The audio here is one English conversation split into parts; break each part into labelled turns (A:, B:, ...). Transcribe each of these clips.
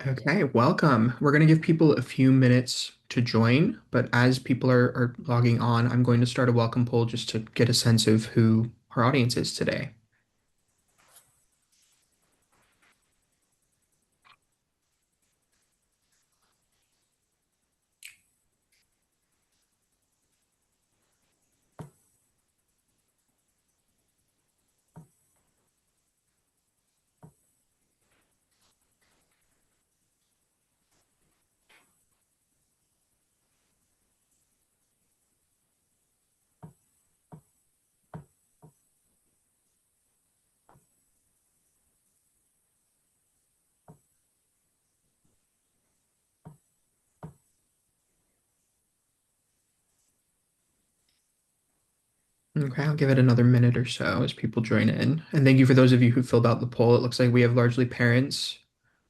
A: Okay, welcome. We're going to give people a few minutes to join, but as people are logging on, I'm going to start a welcome poll just to get a sense of who our audience is today. Okay, I'll give it another minute or so as people join in. And thank you for those of you who filled out the poll. It looks like we have largely parents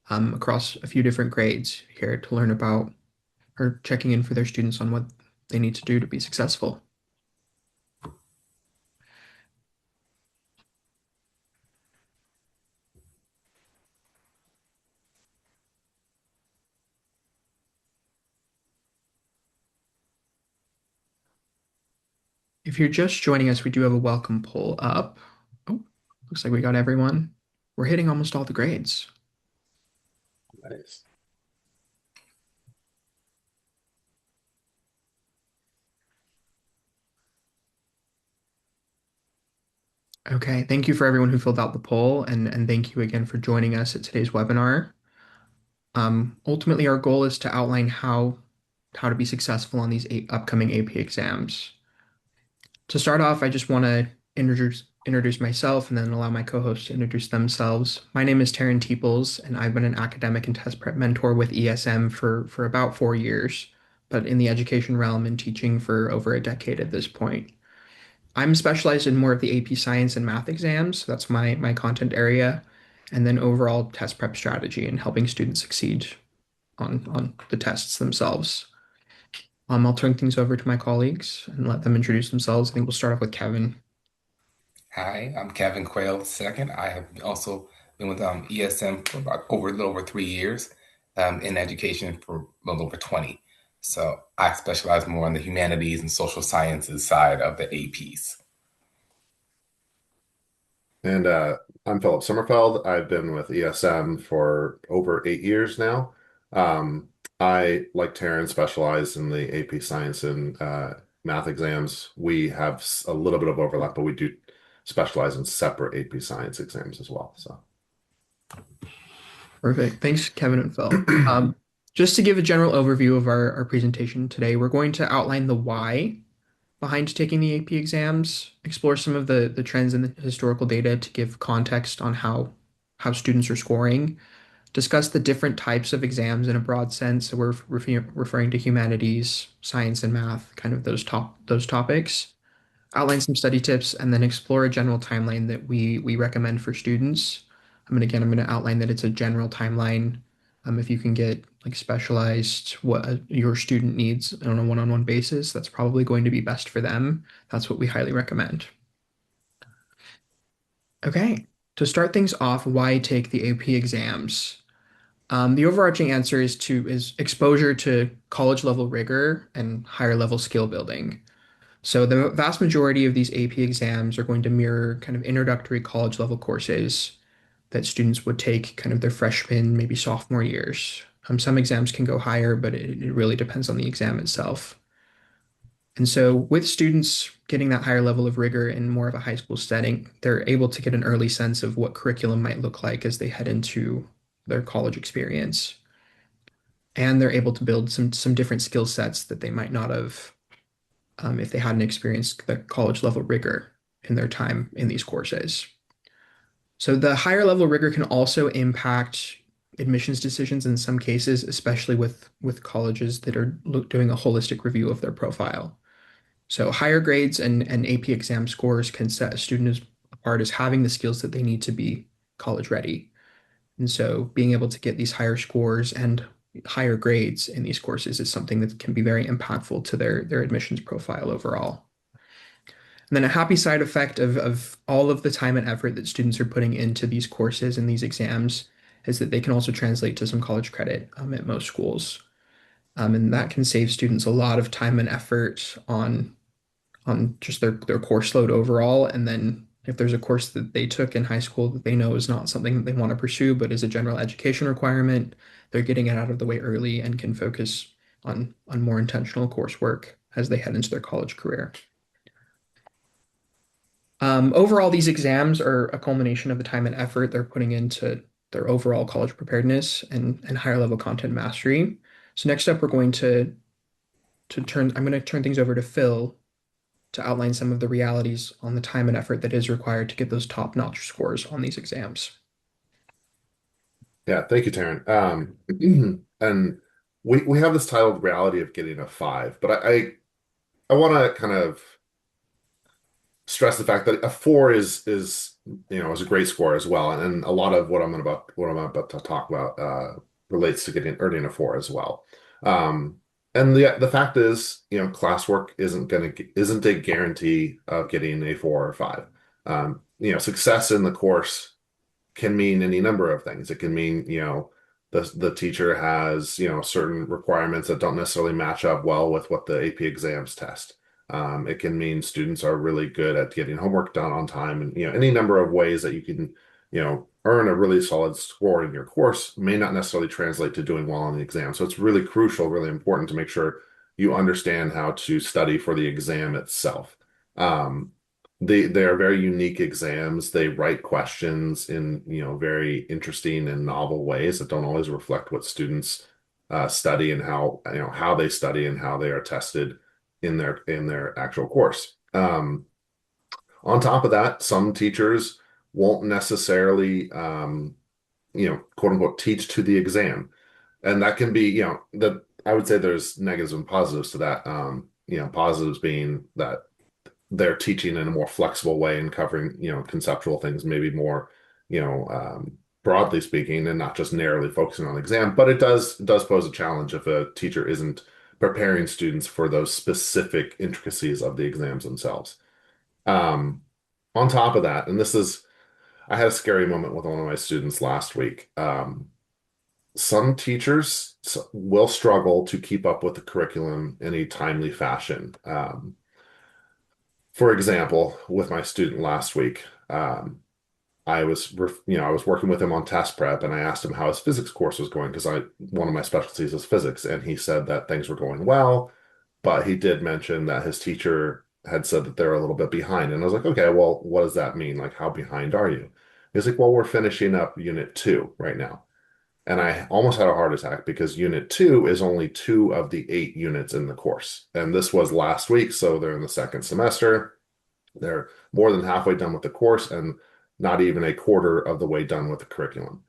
A: across a few different grades here to learn about or checking in for their students on what they need to do to be successful. If you're just joining us, we do have a welcome poll up. Oh, looks like we got everyone. We're hitting almost all the grades.
B: Nice.
A: Okay, thank you for everyone who filled out the poll, and thank you again for joining us at today's webinar. Ultimately, our goal is to outline how to be successful on these upcoming AP exams. To start off, I just want to introduce myself and then allow my co-hosts to introduce themselves. My name is Taryn Teeples, and I've been an academic and test prep mentor with ESM for about 4 years, but in the education realm and teaching for over a decade at this point. I'm specialized in more of the AP Science and Math exams. So that's my content area, and then overall test prep strategy and helping students succeed on the tests themselves. I'll turn things over to my colleagues and let them introduce themselves. I think we'll start off with Kevin.
C: Hi, I'm Kevin Quayle II. I have also been with ESM for about a little over 3 years, in education for a little over 20. So I specialize more on the humanities and social sciences side of the APs.
B: And I'm Philip Sommerfeld. I've been with ESM for over 8 years now. Um, I, like Taryn, specialize in the AP Science and Math exams. We have a little bit of overlap, but we do specialize in separate AP Science exams as well. So,
A: Perfect. Thanks, Kevin and Phil. Just to give a general overview of our presentation today, we're going to outline the why behind taking the AP exams, explore some of the trends in the historical data to give context on how students are scoring, discuss the different types of exams in a broad sense. So we're referring to humanities, science, and math, kind of those topics. Outline some study tips, and then explore a general timeline that we recommend for students. I'm going to outline that it's a general timeline. If you can get like specialized what your student needs on a one-on-one basis, that's probably going to be best for them. That's what we highly recommend. Okay, to start things off, why take the AP exams? The overarching answer is exposure to college level rigor and higher level skill building. So the vast majority of these AP exams are going to mirror kind of introductory college level courses that students would take kind of their freshman, maybe sophomore years. Some exams can go higher, but it really depends on the exam itself. And so with students getting that higher level of rigor in more of a high school setting, they're able to get an early sense of what curriculum might look like as they head into their college experience. And they're able to build some different skill sets that they might not have if they hadn't experienced the college level rigor in their time in these courses. So the higher level rigor can also impact admissions decisions in some cases, especially with colleges that are doing a holistic review of their profile. So higher grades and AP exam scores can set a student apart as having the skills that they need to be college ready. And so being able to get these higher scores and higher grades in these courses is something that can be very impactful to their admissions profile overall. And then a happy side effect of all of the time and effort that students are putting into these courses and these exams is that they can also translate to some college credit at most schools. And that can save students a lot of time and effort on just their course load overall. And then if there's a course that they took in high school that they know is not something that they want to pursue, but is a general education requirement, they're getting it out of the way early and can focus on more intentional coursework as they head into their college career. Overall, these exams are a culmination of the time and effort they're putting into their overall college preparedness and higher level content mastery. So next up, I'm going to turn things over to Phil to outline some of the realities on the time and effort that is required to get those top-notch scores on these exams.
B: Yeah, thank you, Taryn. And we have this titled "Reality of Getting a 5," but I want to kind of stress the fact that a 4 is a great score as well, and a lot of what I'm about to talk about relates to getting earning a 4 as well. Um, and the fact is, classwork isn't a guarantee of getting a 4 or 5. Success in the course can mean any number of things. It can mean, the teacher has, certain requirements that don't necessarily match up well with what the AP exams test. It can mean students are really good at getting homework done on time, and any number of ways that you can, earn a really solid score in your course may not necessarily translate to doing well on the exam. So it's really crucial, really important to make sure you understand how to study for the exam itself. Um, they are very unique exams. They write questions in, very interesting and novel ways that don't always reflect what students study and how they study and how they are tested in their actual course. On top of that, some teachers won't necessarily, quote unquote, teach to the exam, and that can be, that I would say there's negatives and positives to that. Positives being that they're teaching in a more flexible way and covering, conceptual things, maybe more, broadly speaking, and not just narrowly focusing on the exam. But it does pose a challenge if a teacher isn't preparing students for those specific intricacies of the exams themselves. Um, on top of that, I had a scary moment with one of my students last week. Some teachers will struggle to keep up with the curriculum in a timely fashion. For example, with my student last week, I was working with him on test prep, and I asked him how his physics course was going because one of my specialties is physics, and he said that things were going well, but he did mention that his teacher had said that they're a little bit behind, and I was like, okay, well, what does that mean? Like, how behind are you? He's like, well, we're finishing up Unit 2 right now. And I almost had a heart attack because Unit 2 is only 2 of the 8 units in the course. And this was last week, so they're in the second semester. They're more than halfway done with the course and not even a quarter of the way done with the curriculum.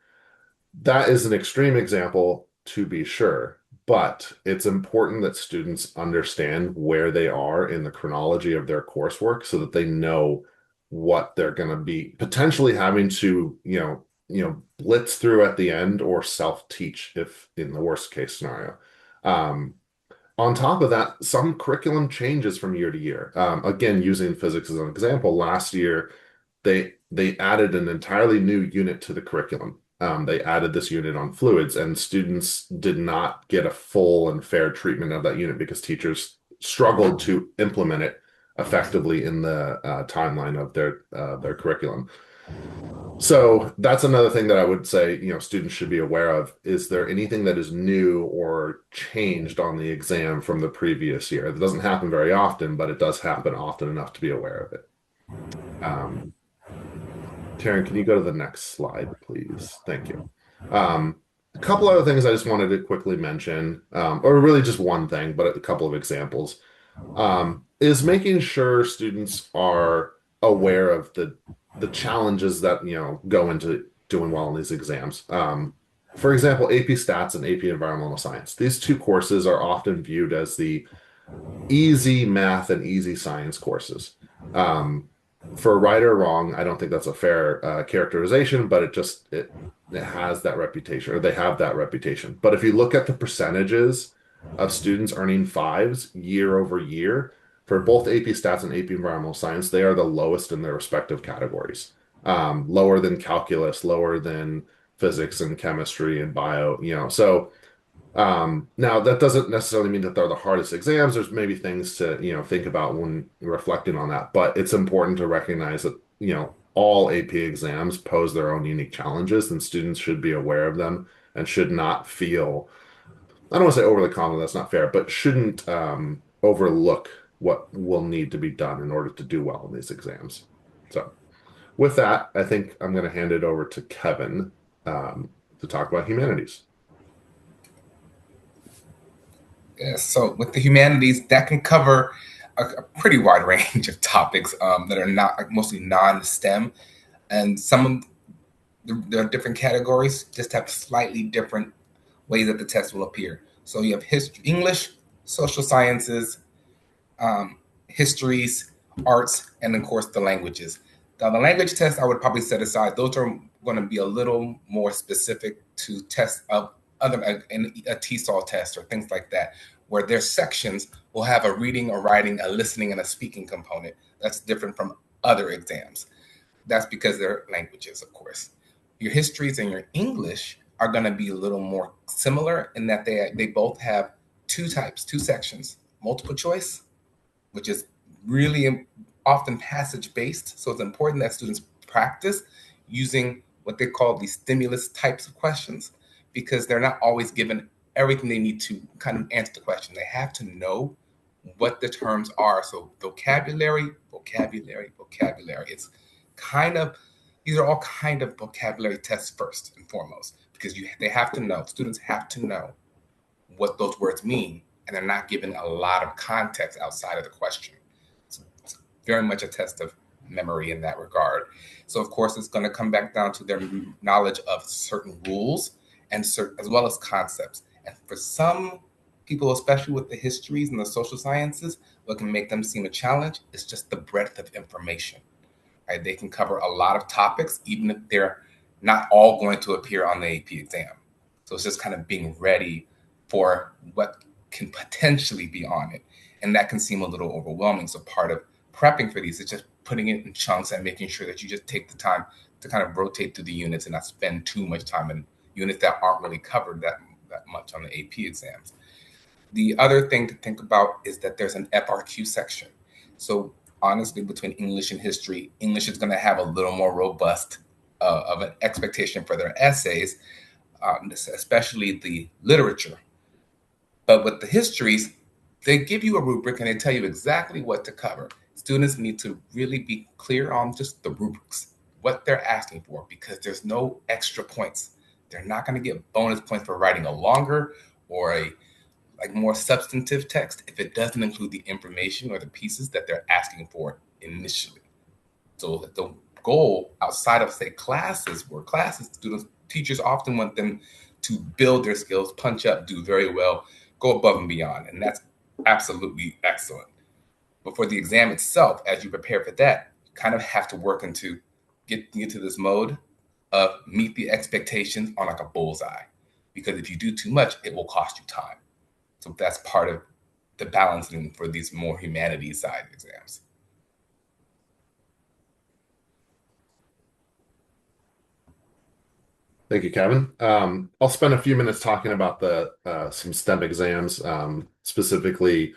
B: That is an extreme example, to be sure, but it's important that students understand where they are in the chronology of their coursework so that they know what they're going to be potentially having to, blitz through at the end or self-teach if in the worst case scenario. Um, on top of that, some curriculum changes from year to year. Again, using physics as an example, last year they added an entirely new unit to the curriculum. They added this unit on fluids, and students did not get a full and fair treatment of that unit because teachers struggled to implement it effectively in the timeline of their curriculum. So that's another thing that I would say, students should be aware of. Is there anything that is new or changed on the exam from the previous year? It doesn't happen very often, but it does happen often enough to be aware of it. Um, Taryn, can you go to the next slide, please? Thank you. A couple other things I just wanted to quickly mention, or really just one thing, but a couple of examples, is making sure students are aware of the challenges that go into doing well in these exams. For example, AP Stats and AP Environmental Science. These two courses are often viewed as the easy math and easy science courses. Um, for right or wrong, I don't think that's a fair characterization, but it has that reputation, or they have that reputation. But if you look at the percentages of students earning fives year over year for both AP Stats and AP Environmental Science, they are the lowest in their respective categories. Lower than calculus, lower than physics and chemistry and bio, so now that doesn't necessarily mean that they're the hardest exams. There's maybe things to, think about when reflecting on that, but it's important to recognize that, all AP exams pose their own unique challenges, and students should be aware of them and should not feel, I don't want to say overly confident, that's not fair, but shouldn't overlook what will need to be done in order to do well in these exams. So with that, I think I'm going to hand it over to Kevin to talk about humanities.
C: Yeah, so with the humanities, that can cover a pretty wide range of topics that are not like mostly non-STEM, and some of there are different categories just have slightly different ways that the test will appear. So you have history, English, social sciences, histories, arts, and of course the languages. Now, the language test I would probably set aside. Those are going to be a little more specific to tests of other a TESOL test or things like that, where their sections will have a reading, a writing, a listening, and a speaking component. That's different from other exams. That's because they're languages, of course. Your histories and your English are going to be a little more similar in that they both have two types, two sections: multiple choice, which is really often passage based. So it's important that students practice using what they call these stimulus types of questions because they're not always given everything they need to kind of answer the question. They have to know what the terms are. So vocabulary, vocabulary, vocabulary. It's kind of these are all kind of vocabulary tests first and foremost because they have to know, students have to know what those words mean, and they're not given a lot of context outside of the question. It's very much a test of memory in that regard. So, of course, it's going to come back down to their knowledge of certain rules and as well as concepts. And for some people, especially with the histories and the social sciences, what can make them seem a challenge is just the breadth of information. Right? They can cover a lot of topics, even if they're not all going to appear on the AP exam. So it's just kind of being ready for what can potentially be on it. And that can seem a little overwhelming. So part of prepping for these is just putting it in chunks and making sure that you just take the time to kind of rotate through the units and not spend too much time in units that aren't really covered that much on the AP exams. The other thing to think about is that there's an FRQ section. So honestly, between English and history, English is going to have a little more robust of an expectation for their essays, especially the literature. But with the histories, they give you a rubric and they tell you exactly what to cover. Students need to really be clear on just the rubrics, what they're asking for, because there's no extra points. They're not going to get bonus points for writing a longer or a like more substantive text if it doesn't include the information or the pieces that they're asking for initially. So the goal outside of say classes, where classes students teachers often want them to build their skills, punch up, do very well, go above and beyond, and that's absolutely excellent. But for the exam itself, as you prepare for that, you kind of have to work into getting into this mode of meet the expectations on like a bullseye. Because if you do too much, it will cost you time. So that's part of the balancing for these more humanities side exams.
B: Thank you, Kevin. I'll spend a few minutes talking about the some STEM exams, specifically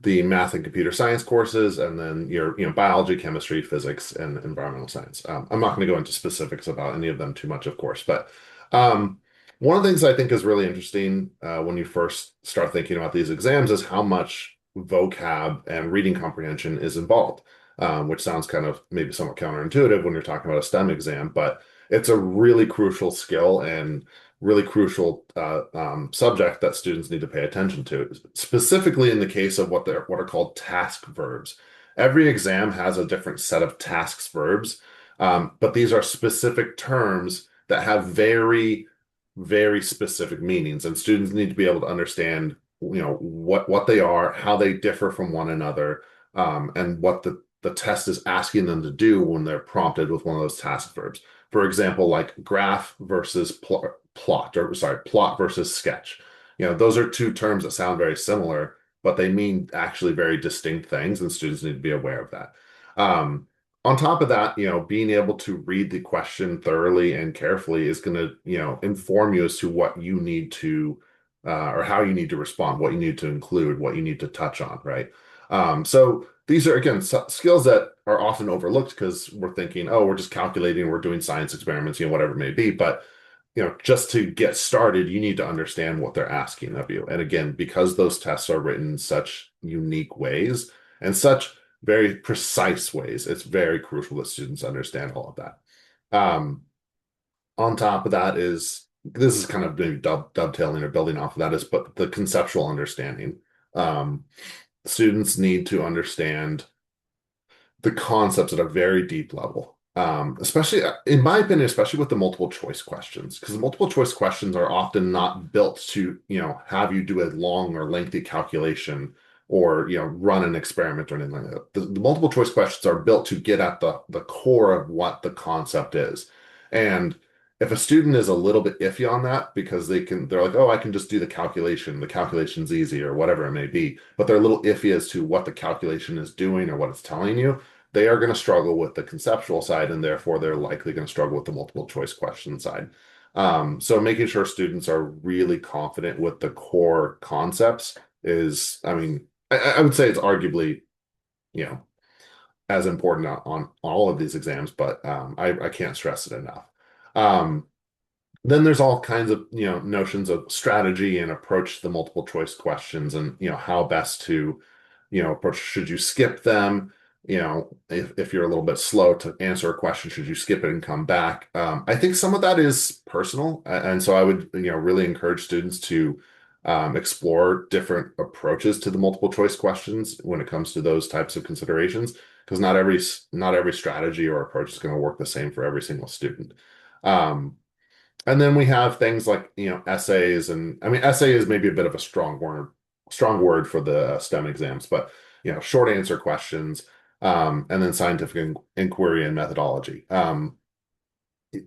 B: the math and computer science courses, and then your biology, chemistry, physics, and environmental science. I'm not going to go into specifics about any of them too much, of course, but um, one of the things I think is really interesting when you first start thinking about these exams is how much vocab and reading comprehension is involved, which sounds kind of maybe somewhat counterintuitive when you're talking about a STEM exam, but it's a really crucial skill and really crucial subject that students need to pay attention to, specifically in the case of what are called task verbs. Every exam has a different set of tasks verbs, but these are specific terms that have very, very specific meanings, and students need to be able to understand, what they are, how they differ from one another, and what the test is asking them to do when they're prompted with one of those task verbs. For example, like graph versus plot versus sketch. Those are two terms that sound very similar, but they mean actually very distinct things, and students need to be aware of that. on top of that, being able to read the question thoroughly and carefully is going to, inform you as to what you need to, or how you need to respond, what you need to include, what you need to touch on, right? So these are, again, skills that are often overlooked because we're thinking, oh, we're just calculating, we're doing science experiments, whatever it may be. But, just to get started, you need to understand what they're asking of you. And again, because those tests are written in such unique ways and such very precise ways, it's very crucial that students understand all of that. On top of that is this is kind of maybe dovetailing or building off of that is, but the conceptual understanding. Um, Students need to understand the concepts at a very deep level. Especially, in my opinion, especially with the multiple choice questions, because the multiple choice questions are often not built to, have you do a long or lengthy calculation or, run an experiment or anything like that. The multiple choice questions are built to get at the core of what the concept is. And if a student is a little bit iffy on that because they're like, oh, I can just do the calculation's easy or whatever it may be, but they're a little iffy as to what the calculation is doing or what it's telling you, they are going to struggle with the conceptual side, and therefore they're likely going to struggle with the multiple choice question side. So making sure students are really confident with the core concepts is, I mean, I would say it's arguably, you know, as important on all of these exams, but I can't stress it enough. Um, then there's all kinds of, notions of strategy and approach to the multiple choice questions and, how best to, approach. Should you skip them? If you're a little bit slow to answer a question, should you skip it and come back? I think some of that is personal. And so I would, really encourage students to explore different approaches to the multiple choice questions when it comes to those types of considerations, because not every strategy or approach is going to work the same for every single student. Um, and then we have things like, essays, and I mean, essay is maybe a bit of a strong word for the STEM exams, but short answer questions, and then scientific inquiry and methodology.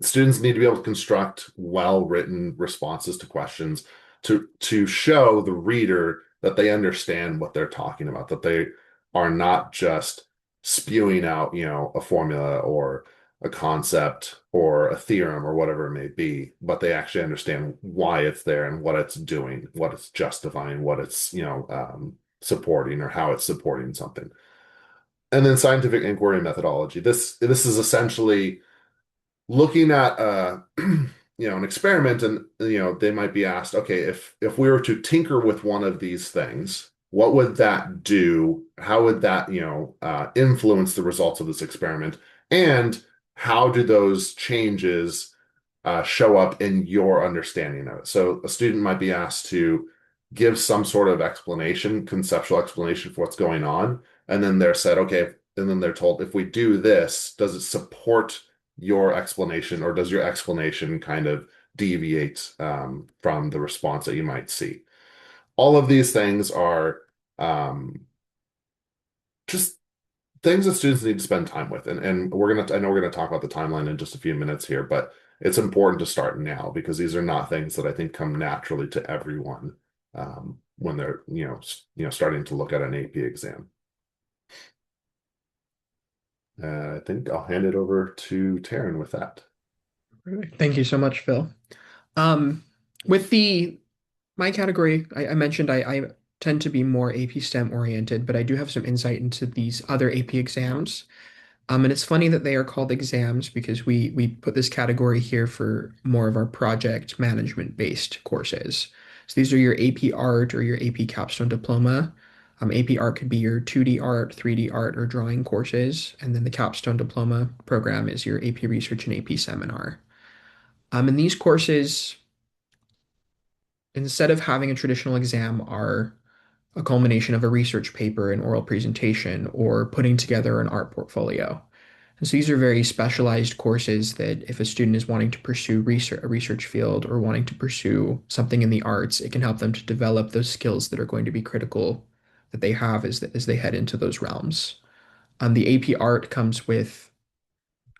B: Students need to be able to construct well-written responses to questions to show the reader that they understand what they're talking about, that they are not just spewing out, a formula or a concept or a theorem or whatever it may be, but they actually understand why it's there and what it's doing, what it's justifying, what it's, supporting or how it's supporting something. And then scientific inquiry and methodology. This is essentially looking at an experiment, and they might be asked, okay, if we were to tinker with one of these things, what would that do? How would that influence the results of this experiment? And how do those changes show up in your understanding of it? So a student might be asked to give some sort of explanation, conceptual explanation for what's going on, and then they're said, okay, and then they're told, if we do this, does it support your explanation, or does your explanation kind of deviate from the response that you might see? All of these things are just things that students need to spend time with. And I know we're gonna talk about the timeline in just a few minutes here, but it's important to start now because these are not things that I think come naturally to everyone when they're starting to look at an AP exam. I think I'll hand it over to Taryn with that.
A: Thank you so much, Phil. Um, with the my category, I mentioned I tend to be more AP STEM oriented, but I do have some insight into these other AP exams. And it's funny that they are called exams because we put this category here for more of our project management based courses. So these are your AP Art or your AP Capstone Diploma. AP Art could be your 2D art, 3D art, or drawing courses, and then the Capstone Diploma program is your AP Research and AP Seminar. And these courses, instead of having a traditional exam, are a culmination of a research paper, an oral presentation, or putting together an art portfolio. And so these are very specialized courses that if a student is wanting to pursue a research field or wanting to pursue something in the arts, it can help them to develop those skills that are going to be critical that they have as they head into those realms. The AP Art comes with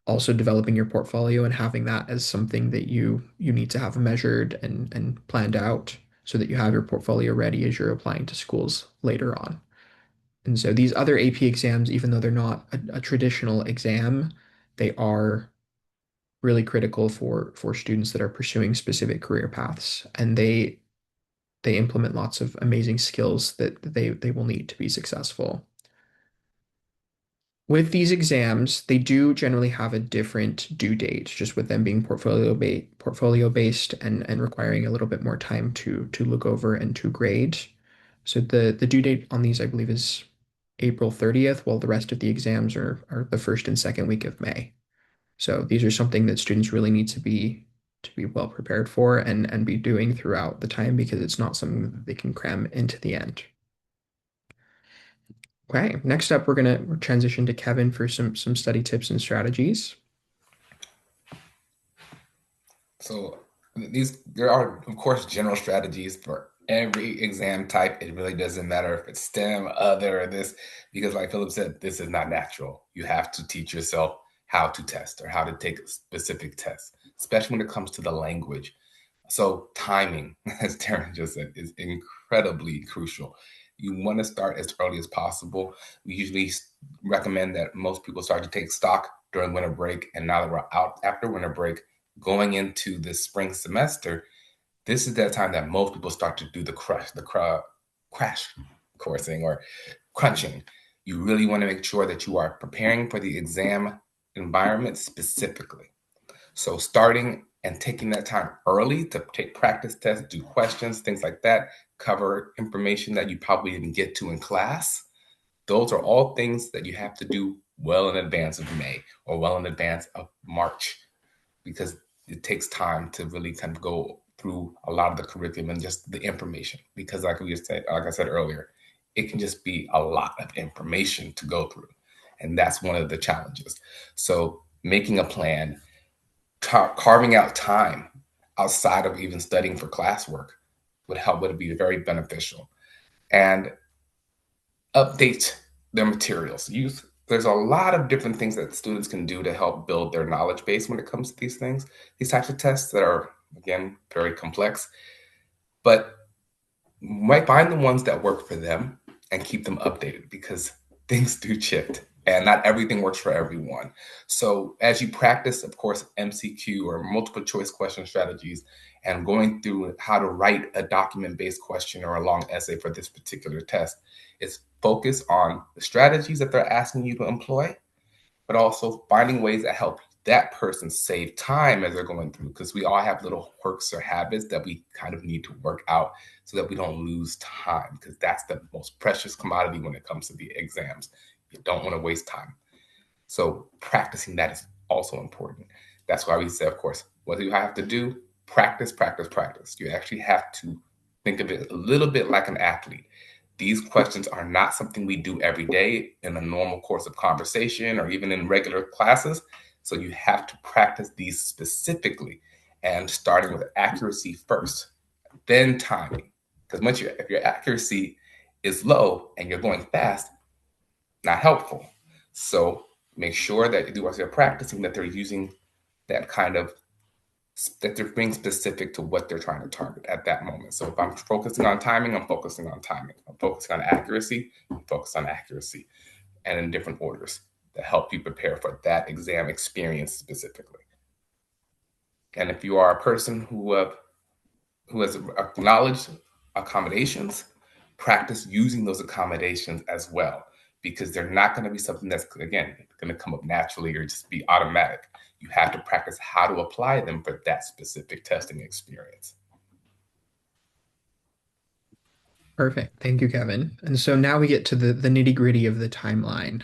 A: also developing your portfolio and having that as something that you need to have measured and planned out so that you have your portfolio ready as you're applying to schools later on. And so these other AP exams, even though they're not a traditional exam, they are really critical for students that are pursuing specific career paths. And they implement lots of amazing skills that they will need to be successful. With these exams, they do generally have a different due date, just with them being portfolio based and requiring a little bit more time to look over and to grade. So the due date on these, I believe, is April 30th, while the rest of the exams are the first and second week of May. So these are something that students really need to be well prepared for and be doing throughout the time because it's not something that they can cram into the end. Okay, next up, we're gonna transition to Kevin for some study tips and strategies.
C: So there are of course general strategies for every exam type. It really doesn't matter if it's STEM, other, or this, because like Philip said, this is not natural. You have to teach yourself how to test or how to take specific tests, especially when it comes to the language. So timing, as Taryn just said, is incredibly crucial. You want to start as early as possible. We usually recommend that most people start to take stock during winter break. And now that we're out after winter break, going into the spring semester, this is that time that most people start to do crash coursing or crunching. You really want to make sure that you are preparing for the exam environment specifically. So starting and taking that time early to take practice tests, do questions, things like that, cover information that you probably didn't get to in class. Those are all things that you have to do well in advance of May or well in advance of March because it takes time to really kind of go through a lot of the curriculum and just the information. Because like I said earlier, it can just be a lot of information to go through. And that's one of the challenges. So making a plan, carving out time outside of even studying for classwork would be very beneficial. And update their materials. There's a lot of different things that students can do to help build their knowledge base when it comes to these things, these types of tests that are again very complex. But might find the ones that work for them and keep them updated because things do shift and not everything works for everyone. So as you practice, of course, MCQ or multiple choice question strategies and going through how to write a document-based question or a long essay for this particular test, it's focus on the strategies that they're asking you to employ, but also finding ways that help that person save time as they're going through because we all have little quirks or habits that we kind of need to work out so that we don't lose time because that's the most precious commodity when it comes to the exams. You don't want to waste time. So practicing that is also important. That's why we say, of course, what do you have to do? Practice, practice, practice. You actually have to think of it a little bit like an athlete. These questions are not something we do every day in a normal course of conversation or even in regular classes. So you have to practice these specifically and starting with accuracy first, then timing. Because if your accuracy is low and you're going fast, not helpful. So make sure that as they're practicing that they're using that kind of that they're being specific to what they're trying to target at that moment. So if I'm focusing on timing, I'm focusing on timing. I'm focusing on accuracy, I'm focused on accuracy, and in different orders that help you prepare for that exam experience specifically. And if you are a person who has acknowledged accommodations, practice using those accommodations as well, because they're not going to be something that's, again, going to come up naturally or just be automatic. You have to practice how to apply them for that specific testing experience.
A: Perfect. Thank you, Kevin. And so now we get to the nitty-gritty of the timeline.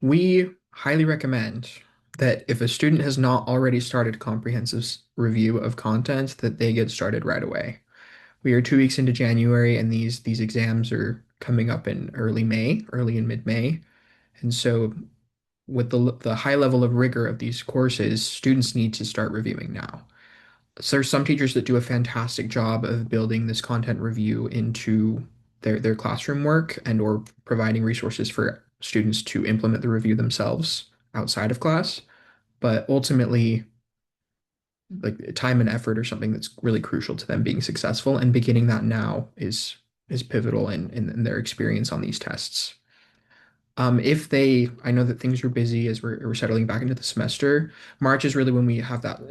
A: We highly recommend that if a student has not already started comprehensive review of content, that they get started right away. We are 2 weeks into January, and these exams are coming up in early May, early and mid-May. And so with the high level of rigor of these courses, students need to start reviewing now. So there's some teachers that do a fantastic job of building this content review into their classroom work and or providing resources for students to implement the review themselves outside of class. But ultimately, like time and effort are something that's really crucial to them being successful, and beginning that now is is pivotal in their experience on these tests. I know that things are busy as we're settling back into the semester. March is really when we have that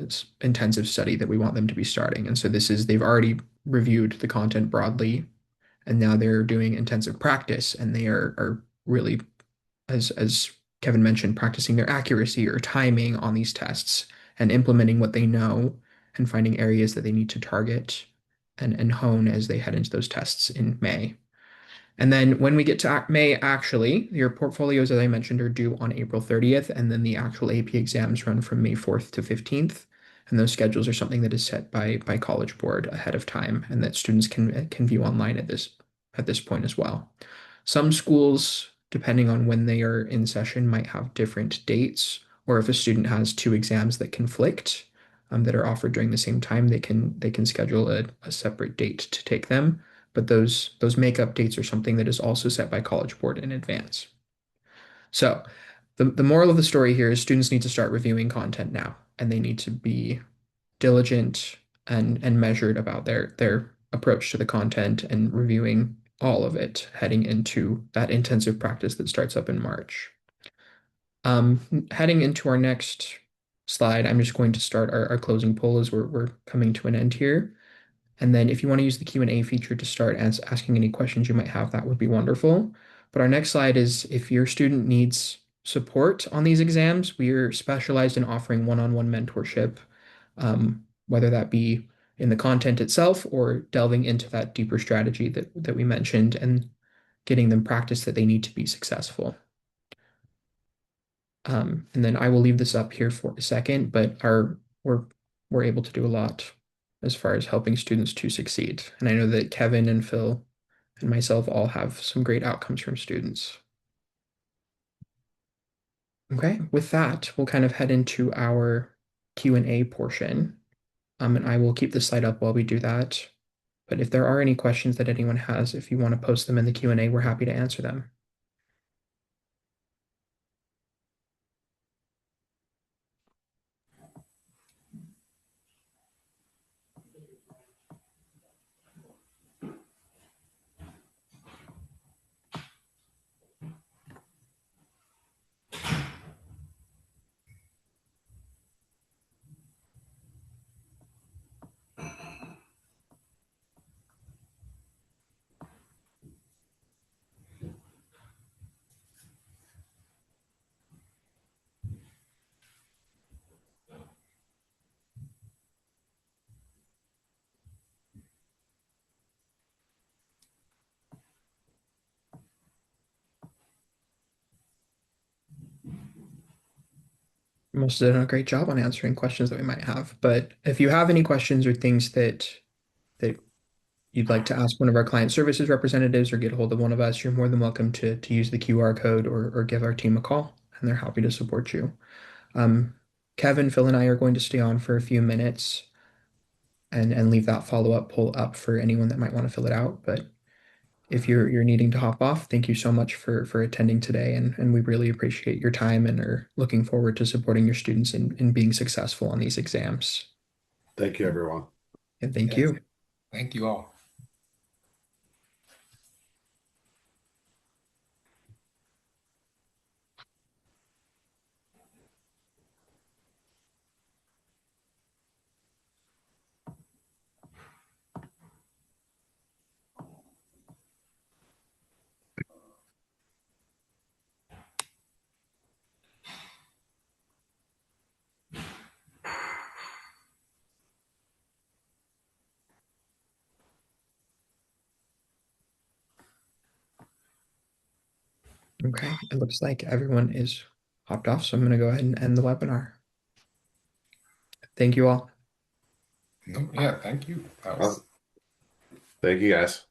A: intensive study that we want them to be starting. And so they've already reviewed the content broadly, and now they're doing intensive practice, and are really, as Kevin mentioned, practicing their accuracy or timing on these tests and implementing what they know and finding areas that they need to target and hone as they head into those tests in May. And then when we get to May, actually, your portfolios, as I mentioned, are due on April 30th, and then the actual AP exams run from May 4th to 15th. And those schedules are something that is set by College Board ahead of time, and that students can view online at this point as well. Some schools, depending on when they are in session, might have different dates, or if a student has two exams that conflict, that are offered during the same time, they can schedule a separate date to take them, but those makeup dates are something that is also set by College Board in advance. So the moral of the story here is students need to start reviewing content now, and they need to be diligent and measured about their approach to the content and reviewing all of it heading into that intensive practice that starts up in March. Heading into our next slide, I'm just going to start our closing poll as we're coming to an end here. And then if you want to use the Q&A feature to start asking any questions you might have, that would be wonderful. But our next slide is if your student needs support on these exams, we are specialized in offering one-on-one mentorship, whether that be in the content itself or delving into that deeper strategy that we mentioned and getting them practice that they need to be successful. And then I will leave this up here for a second, but we're able to do a lot as far as helping students to succeed. And I know that Kevin and Phil and myself all have some great outcomes from students. Okay, with that, we'll kind of head into our Q&A portion. And I will keep the slide up while we do that. But if there are any questions that anyone has, if you want to post them in the Q&A, we're happy to answer them. Most have done a great job on answering questions that we might have. But if you have any questions or things that you'd like to ask one of our client services representatives or get a hold of one of us, you're more than welcome to use the QR code or give our team a call, and they're happy to support you. Um, Kevin, Phil, and I are going to stay on for a few minutes and leave that follow-up poll up for anyone that might want to fill it out. But if you're needing to hop off, thank you so much for attending today, and we really appreciate your time and are looking forward to supporting your students in being successful on these exams.
B: Thank you, everyone.
A: And thank
C: Yes.
A: you.
C: Thank you all.
A: Okay, it looks like everyone is hopped off, so I'm going to go ahead and end the webinar. Thank you all.
C: No, yeah, thank you. That was
B: Thank you, guys.